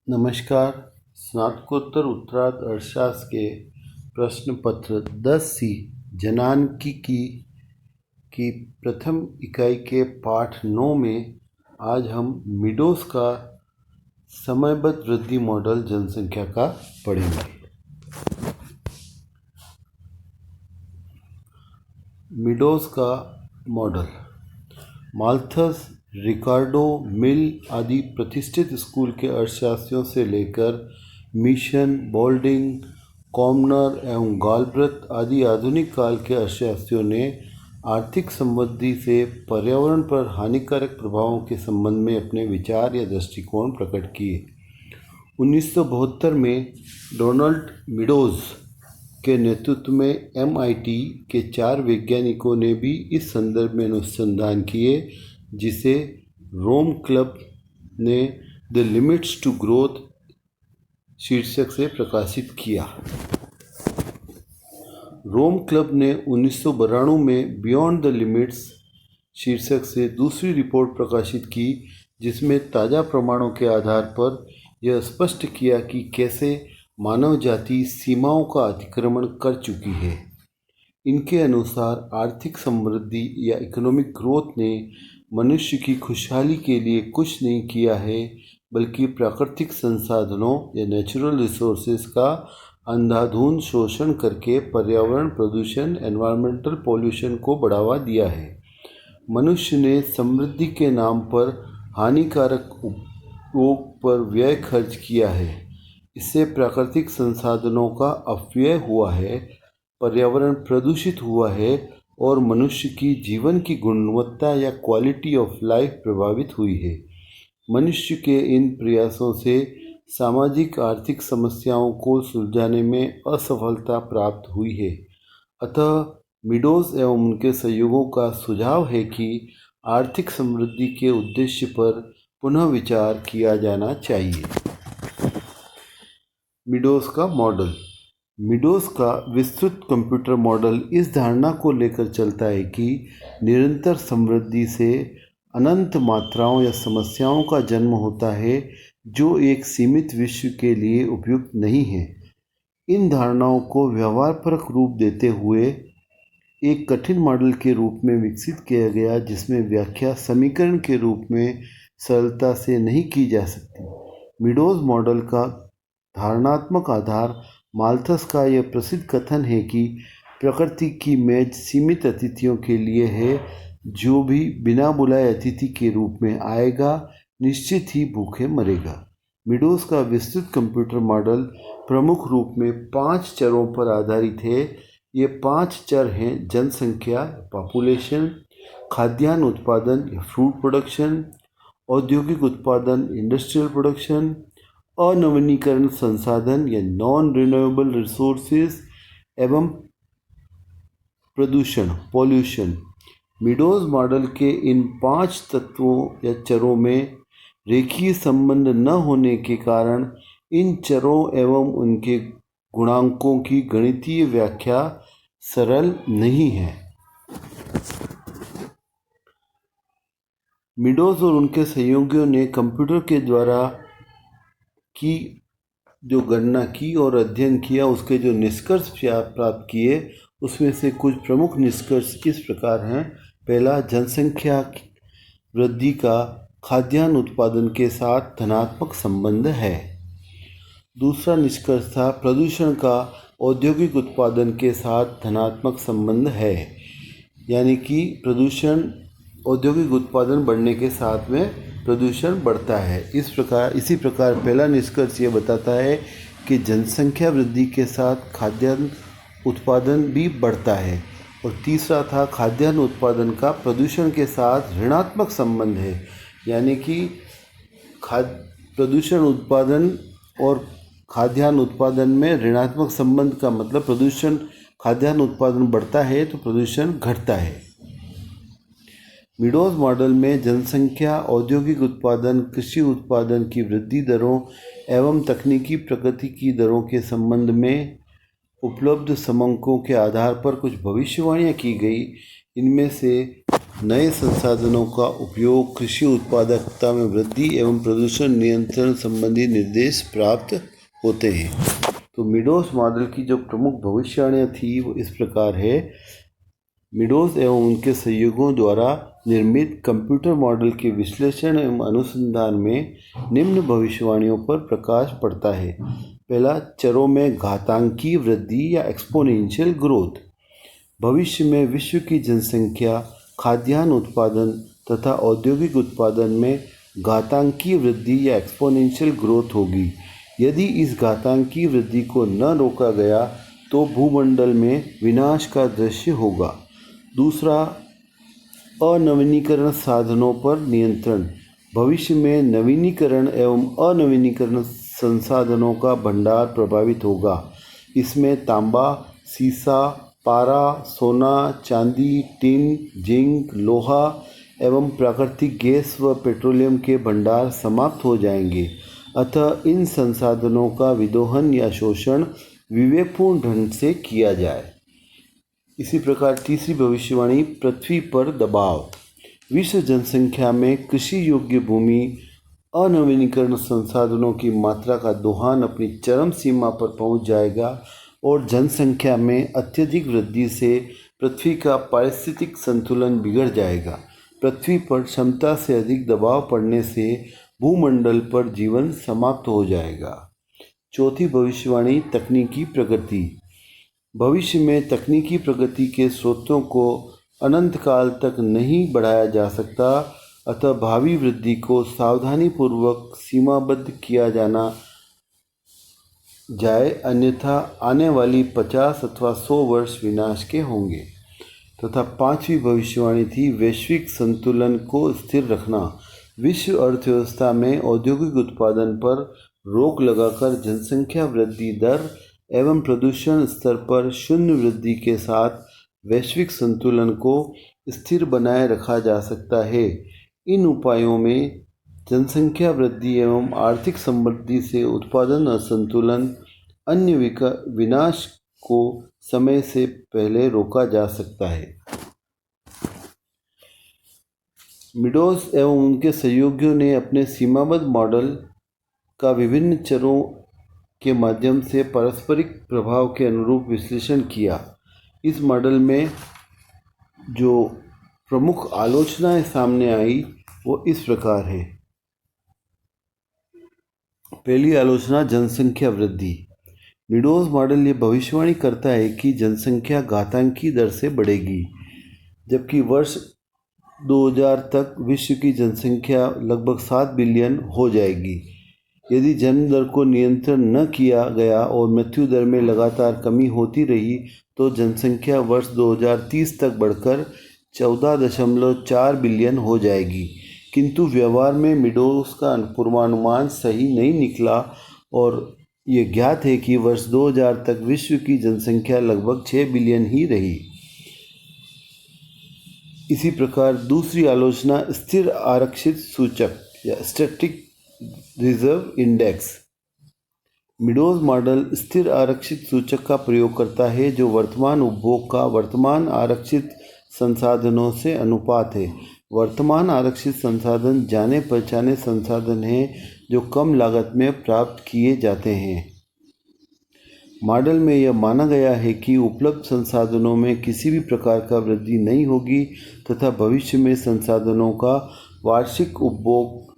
नमस्कार। स्नातकोत्तर उत्तरार्ध अर्थशास्त्र के प्रश्न पत्र 10C जनांकिकी की प्रथम इकाई के पाठ 9 में आज हम मीडोस का समयबद्ध वृद्धि मॉडल जनसंख्या का पढ़ेंगे। मीडोस का मॉडल माल्थस, रिकार्डो, मिल आदि प्रतिष्ठित स्कूल के अर्थशास्त्रियों से लेकर मिशन, बोल्डिंग, कॉमनर एवं गालब्रेथ आदि आधुनिक काल के अर्थशास्त्रियों ने आर्थिक समृद्धि से पर्यावरण पर हानिकारक प्रभावों के संबंध में अपने विचार या दृष्टिकोण प्रकट किए। 1972 में डोनाल्ड मीडोज के नेतृत्व में MIT के 4 वैज्ञानिकों ने भी इस संदर्भ में अनुसंधान किए, जिसे रोम क्लब ने द लिमिट्स टू ग्रोथ शीर्षक से प्रकाशित किया। रोम क्लब ने 1992 में बियॉन्ड द लिमिट्स शीर्षक से दूसरी रिपोर्ट प्रकाशित की, जिसमें ताज़ा प्रमाणों के आधार पर यह स्पष्ट किया कि कैसे मानव जाति सीमाओं का अतिक्रमण कर चुकी है। इनके अनुसार आर्थिक समृद्धि या इकोनॉमिक ग्रोथ ने मनुष्य की खुशहाली के लिए कुछ नहीं किया है, बल्कि प्राकृतिक संसाधनों या नेचुरल रिसोर्सेज का अंधाधुंध शोषण करके पर्यावरण प्रदूषण एनवायरमेंटल पॉल्यूशन को बढ़ावा दिया है। मनुष्य ने समृद्धि के नाम पर हानिकारक उपयोग पर व्यय खर्च किया है। इससे प्राकृतिक संसाधनों का अपव्यय हुआ है, पर्यावरण प्रदूषित हुआ है और मनुष्य की जीवन की गुणवत्ता या क्वालिटी ऑफ लाइफ प्रभावित हुई है। मनुष्य के इन प्रयासों से सामाजिक आर्थिक समस्याओं को सुलझाने में असफलता प्राप्त हुई है। अतः मीडोज एवं उनके सहयोगियों का सुझाव है कि आर्थिक समृद्धि के उद्देश्य पर पुनः विचार किया जाना चाहिए। मीडोज का मॉडल। मीडोज का विस्तृत कंप्यूटर मॉडल इस धारणा को लेकर चलता है कि निरंतर समृद्धि से अनंत मात्राओं या समस्याओं का जन्म होता है, जो एक सीमित विश्व के लिए उपयुक्त नहीं है। इन धारणाओं को व्यवहारपरक रूप देते हुए एक कठिन मॉडल के रूप में विकसित किया गया, जिसमें व्याख्या समीकरण के रूप में सरलता से नहीं की जा सकती। मीडोज मॉडल का धारणात्मक आधार माल्थस का यह प्रसिद्ध कथन है कि प्रकृति की मेज सीमित अतिथियों के लिए है। जो भी बिना बुलाए अतिथि के रूप में आएगा, निश्चित ही भूखे मरेगा। मीडोज का विस्तृत कंप्यूटर मॉडल प्रमुख रूप में 5 चरों पर आधारित है। ये 5 चर हैं: जनसंख्या पॉपुलेशन, खाद्यान्न उत्पादन या फ्रूट प्रोडक्शन, औद्योगिक उत्पादन इंडस्ट्रियल प्रोडक्शन, अनवीनीकरण संसाधन या नॉन रिन्यूएबल रिसोर्सेज एवं प्रदूषण पॉल्यूशन। मीडोज मॉडल के इन 5 तत्वों या चरों में रेखीय संबंध न होने के कारण इन चरों एवं उनके गुणांकों की गणितीय व्याख्या सरल नहीं है। मीडोज और उनके सहयोगियों ने कंप्यूटर के द्वारा की जो गणना की और अध्ययन किया, उसके जो निष्कर्ष प्राप्त किए, उसमें से कुछ प्रमुख निष्कर्ष इस प्रकार हैं। पहला, जनसंख्या वृद्धि का खाद्यान्न उत्पादन के साथ धनात्मक संबंध है। दूसरा निष्कर्ष था, प्रदूषण का औद्योगिक उत्पादन के साथ धनात्मक संबंध है, यानी कि प्रदूषण औद्योगिक उत्पादन बढ़ने के साथ में प्रदूषण बढ़ता है। इसी प्रकार पहला निष्कर्ष ये बताता है कि जनसंख्या वृद्धि के साथ खाद्यान्न उत्पादन भी बढ़ता है। और तीसरा था, खाद्यान्न उत्पादन का प्रदूषण के साथ ऋणात्मक संबंध है, यानी कि प्रदूषण उत्पादन और खाद्यान्न उत्पादन में ऋणात्मक संबंध का मतलब खाद्यान्न उत्पादन बढ़ता है तो प्रदूषण घटता है। मीडोज मॉडल में जनसंख्या, औद्योगिक उत्पादन, कृषि उत्पादन की वृद्धि दरों एवं तकनीकी प्रगति की दरों के संबंध में उपलब्ध समंकों के आधार पर कुछ भविष्यवाणियां की गई। इनमें से नए संसाधनों का उपयोग, कृषि उत्पादकता में वृद्धि एवं प्रदूषण नियंत्रण संबंधी निर्देश प्राप्त होते हैं। तो मीडोस मॉडल की जो प्रमुख भविष्यवाणियाँ थी वो इस प्रकार है। मीडोस एवं उनके सहयोगियों द्वारा निर्मित कंप्यूटर मॉडल के विश्लेषण एवं अनुसंधान में निम्न भविष्यवाणियों पर प्रकाश पड़ता है। पहला, चरों में घातांकीय वृद्धि या एक्सपोनेंशियल ग्रोथ। भविष्य में विश्व की जनसंख्या, खाद्यान्न उत्पादन तथा औद्योगिक उत्पादन में घातांकीय वृद्धि या एक्सपोनेंशियल ग्रोथ होगी। यदि इस घातांकीय वृद्धि को न रोका गया तो भूमंडल में विनाश का दृश्य होगा। दूसरा, अनवीनीकरण साधनों पर नियंत्रण। भविष्य में नवीनीकरण एवं अनवीनीकरण संसाधनों का भंडार प्रभावित होगा। इसमें तांबा, सीसा, पारा, सोना, चांदी, टिन, जिंक, लोहा एवं प्राकृतिक गैस व पेट्रोलियम के भंडार समाप्त हो जाएंगे। अतः इन संसाधनों का विदोहन या शोषण विवेकपूर्ण ढंग से किया जाए। इसी प्रकार तीसरी भविष्यवाणी, पृथ्वी पर दबाव। विश्व जनसंख्या में कृषि योग्य भूमि, अनवीनीकरण संसाधनों की मात्रा का दोहन अपनी चरम सीमा पर पहुंच जाएगा और जनसंख्या में अत्यधिक वृद्धि से पृथ्वी का पारिस्थितिक संतुलन बिगड़ जाएगा। पृथ्वी पर क्षमता से अधिक दबाव पड़ने से भूमंडल पर जीवन समाप्त हो जाएगा। चौथी भविष्यवाणी, तकनीकी प्रगति। भविष्य में तकनीकी प्रगति के स्रोतों को अनंत काल तक नहीं बढ़ाया जा सकता, अतः भावी वृद्धि को सावधानीपूर्वक सीमाबद्ध किया जाना जाए, अन्यथा आने वाली 50 अथवा 100 वर्ष विनाश के होंगे। तथा पांचवी भविष्यवाणी थी, वैश्विक संतुलन को स्थिर रखना। विश्व अर्थव्यवस्था में औद्योगिक उत्पादन पर रोक लगाकर जनसंख्या वृद्धि दर एवं प्रदूषण स्तर पर शून्य वृद्धि के साथ वैश्विक संतुलन को स्थिर बनाए रखा जा सकता है। इन उपायों में जनसंख्या वृद्धि एवं आर्थिक समृद्धि से उत्पादन असंतुलन, अन्य विनाश को समय से पहले रोका जा सकता है। मीडोस एवं उनके सहयोगियों ने अपने सीमाबद्ध मॉडल का विभिन्न चरों के माध्यम से पारस्परिक प्रभाव के अनुरूप विश्लेषण किया। इस मॉडल में जो प्रमुख आलोचनाएं सामने आई वो इस प्रकार है। पहली आलोचना, जनसंख्या वृद्धि। मीडोस मॉडल ये भविष्यवाणी करता है कि जनसंख्या घातांकी दर से बढ़ेगी, जबकि वर्ष 2000 तक विश्व की जनसंख्या लगभग 7 बिलियन हो जाएगी। यदि जन्म दर को नियंत्रण न किया गया और मृत्यु दर में लगातार कमी होती रही तो जनसंख्या वर्ष 2030 तक बढ़कर 14.4 बिलियन हो जाएगी। किंतु व्यवहार में मीडोस का पूर्वानुमान सही नहीं निकला और ये ज्ञात है कि वर्ष 2000 तक विश्व की जनसंख्या लगभग 6 बिलियन ही रही। इसी प्रकार दूसरी आलोचना, स्थिर आरक्षित सूचक या स्टैटिक रिजर्व इंडेक्स। मीडोस मॉडल स्थिर आरक्षित सूचक का प्रयोग करता है जो वर्तमान उपभोग का वर्तमान आरक्षित संसाधनों से अनुपात है। वर्तमान आरक्षित संसाधन जाने पहचाने संसाधन हैं जो कम लागत में प्राप्त किए जाते हैं। मॉडल में यह माना गया है कि उपलब्ध संसाधनों में किसी भी प्रकार का वृद्धि नहीं होगी तथा भविष्य में संसाधनों का वार्षिक उपभोग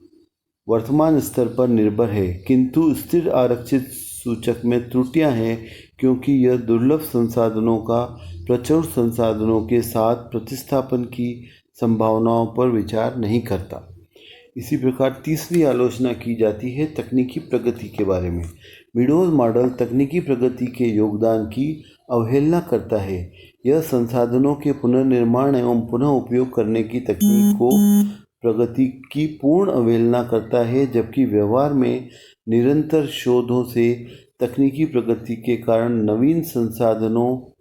वर्तमान स्तर पर निर्भर है। किंतु स्थिर आरक्षित सूचक में त्रुटियां हैं क्योंकि यह दुर्लभ संसाधनों का प्रचुर संसाधनों के साथ प्रतिस्थापन की संभावनाओं पर विचार नहीं करता। इसी प्रकार तीसरी आलोचना की जाती है तकनीकी प्रगति के बारे में। मीडोस मॉडल तकनीकी प्रगति के योगदान की अवहेलना करता है। यह संसाधनों के पुनर्निर्माण एवं पुनः उपयोग करने की तकनीक को प्रगति की पूर्ण अवहेलना करता है, जबकि व्यवहार में निरंतर शोधों से तकनीकी प्रगति के कारण नवीन संसाधनों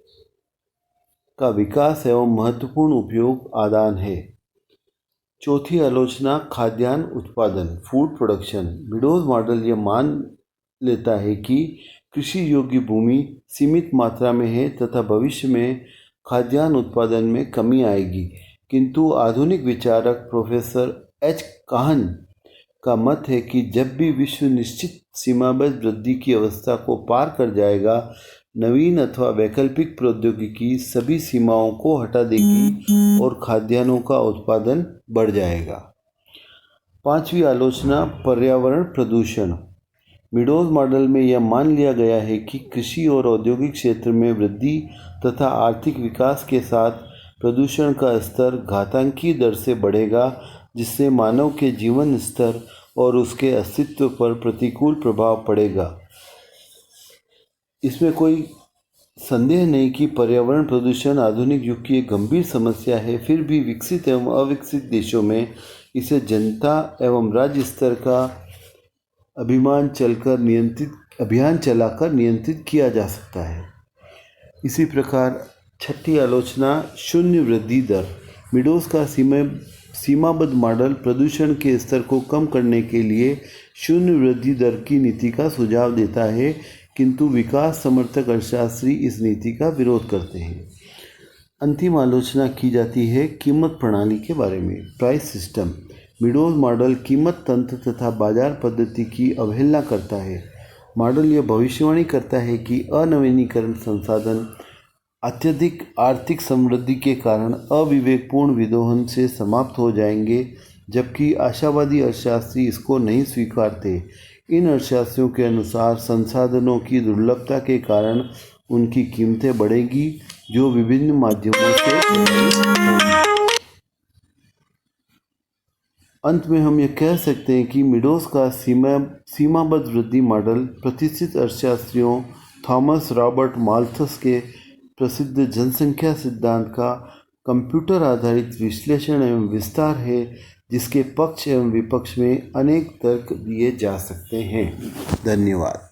का विकास एवं महत्वपूर्ण उपयोग आदान है। चौथी आलोचना, खाद्यान्न उत्पादन, फूड प्रोडक्शन। मीडोस मॉडल यह मान लेता है कि कृषि योग्य भूमि सीमित मात्रा में है तथा भविष्य में खाद्यान्न उत्पादन में कमी आएगी। किंतु आधुनिक विचारक प्रोफेसर एच काहन का मत है कि जब भी विश्व निश्चित सीमाबद्ध वृद्धि की अवस्था को पार कर जाएगा, नवीन अथवा वैकल्पिक प्रौद्योगिकी सभी सीमाओं को हटा देगी और खाद्यान्नों का उत्पादन बढ़ जाएगा। पांचवी आलोचना, पर्यावरण प्रदूषण। मीडोज मॉडल में यह मान लिया गया है कि कृषि और औद्योगिक क्षेत्र में वृद्धि तथा आर्थिक विकास के साथ प्रदूषण का स्तर घातांकी दर से बढ़ेगा, जिससे मानव के जीवन स्तर और उसके अस्तित्व पर प्रतिकूल प्रभाव पड़ेगा। इसमें कोई संदेह नहीं कि पर्यावरण प्रदूषण आधुनिक युग की एक गंभीर समस्या है। फिर भी विकसित एवं अविकसित देशों में इसे जनता एवं राज्य स्तर का अभियान चलाकर नियंत्रित किया जा सकता है। इसी प्रकार छठी आलोचना, शून्य वृद्धि दर। मीडोज का सीमाबद्ध मॉडल प्रदूषण के स्तर को कम करने के लिए शून्य वृद्धि दर की नीति का सुझाव देता है, किंतु विकास समर्थक अर्थशास्त्री इस नीति का विरोध करते हैं। अंतिम आलोचना की जाती है कीमत प्रणाली के बारे में, प्राइस सिस्टम। मीडोज मॉडल कीमत तंत्र तथा बाजार पद्धति की अवहेलना करता है। मॉडल यह भविष्यवाणी करता है कि अनवीनीकरण संसाधन अत्यधिक आर्थिक समृद्धि के कारण अविवेकपूर्ण विदोहन से समाप्त हो जाएंगे, जबकि आशावादी अर्थशास्त्री इसको नहीं स्वीकारते। इन अर्थशास्त्रियों के अनुसार संसाधनों की दुर्लभता के कारण उनकी कीमतें बढ़ेगी, जो विभिन्न माध्यमों से होगी। अंत में हम यह कह सकते हैं कि मीडोज का सीमाबद्ध वृद्धि मॉडल प्रतिष्ठित अर्थशास्त्रियों थॉमस रॉबर्ट माल्थस के प्रसिद्ध जनसंख्या सिद्धांत का कंप्यूटर आधारित विश्लेषण एवं विस्तार है, जिसके पक्ष एवं विपक्ष में अनेक तर्क दिए जा सकते हैं। धन्यवाद।